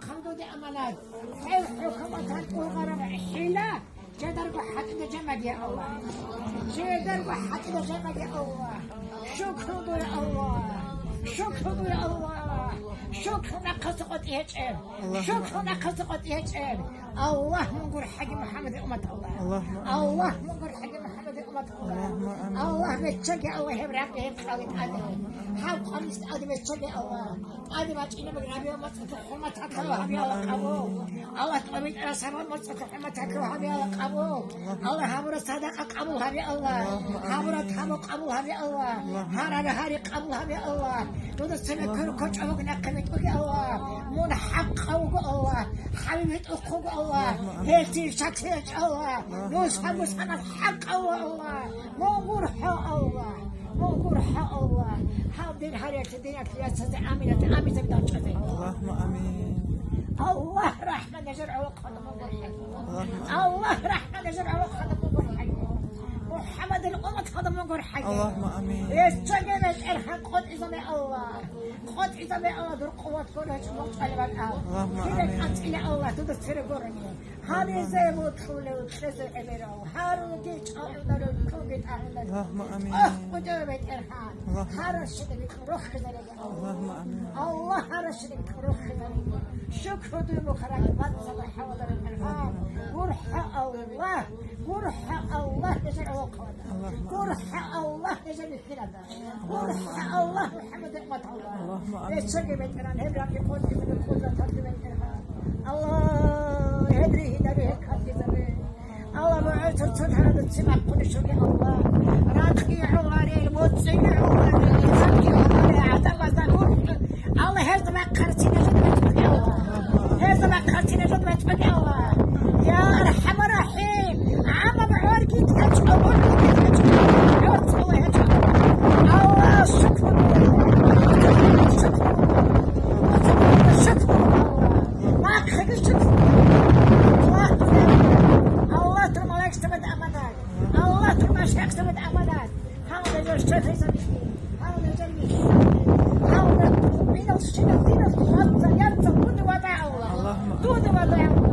خمدود أمانات حيث حكومة الغرب حيلة جدر بحق جمد يا الله جدر بحق جمد يا الله شكرا يا الله شكرا يا الله شكرا قصقت يجعل شكرا قصقت يجعل الله منقر حق محمد أمة الله الله منقر حق محمد أمة الله الله بتشجع الله يبرك يبخلي هذا حاول خمس أدم بتشجع الله أدم أتينا بغرابي ومسك حمة تكره هبي الله قبول الله تقبل على سبب مسك حمة تكره هبي الله قبول الله هبر صدقة قبول هبي الله هبر تحمل قبول هبي الله هذا هاري قبول هبي الله دون السنة كل كوش أبوك نكمل بقى الله من حق أبوك الله حبيبة أخوك الله هيتي شكلك الله نوسف أنا حق الله مغور حق الله مغور حق الله حاول دين هاريك دينك يا سيدي آمنة آمنة بدون شيء اللهم آمين الله رحمة نجرع وقت مغور حق الله رحمة نجرع وقت مغور حق محمد الأمة هذا مغور حق اللهم آمين يستجيب الإرهاب قد إذا الله قد إذا الله ذو القوة كلها شموت قلبا اللهم آمين أنت إلى الله تدسر قرني هذه زي مدخول وتخزر إبراو هارو جيت أعلن الكوبيت أعلن اللهم آمين قدوبة إرهاب هذا الشيء روح ذلك اللهم آمين الله هذا الشيء روح ذلك شكر دوم خرج بعد صباح حوضر الإرهاب روح الله روح الله نجر وقوة روح الله نجر الكلام روح الله محمد أمة الله يتسجل بيتنا هبرا يقول من القدرة تقدم الإرهاب الله يدري هدري هكذا الله بعث الصدر السماء كل شيء الله راقي عواري الموتسي عواري يسقي عواري عتب زنور الله هذا ما قرتنا جد الله هذا ما قرتنا جد الله يا أرحم الراحمين عم بعورك تهجعون الله شكرا شكرا ما أخذ الشكر الله ترمى لا يستبد أمانات الله ترمى لا يستبد أمانات هذا يشتغل هذا جميل هذا من الشيء الذي خاصة ينسى دون وضع الله دون وضع الله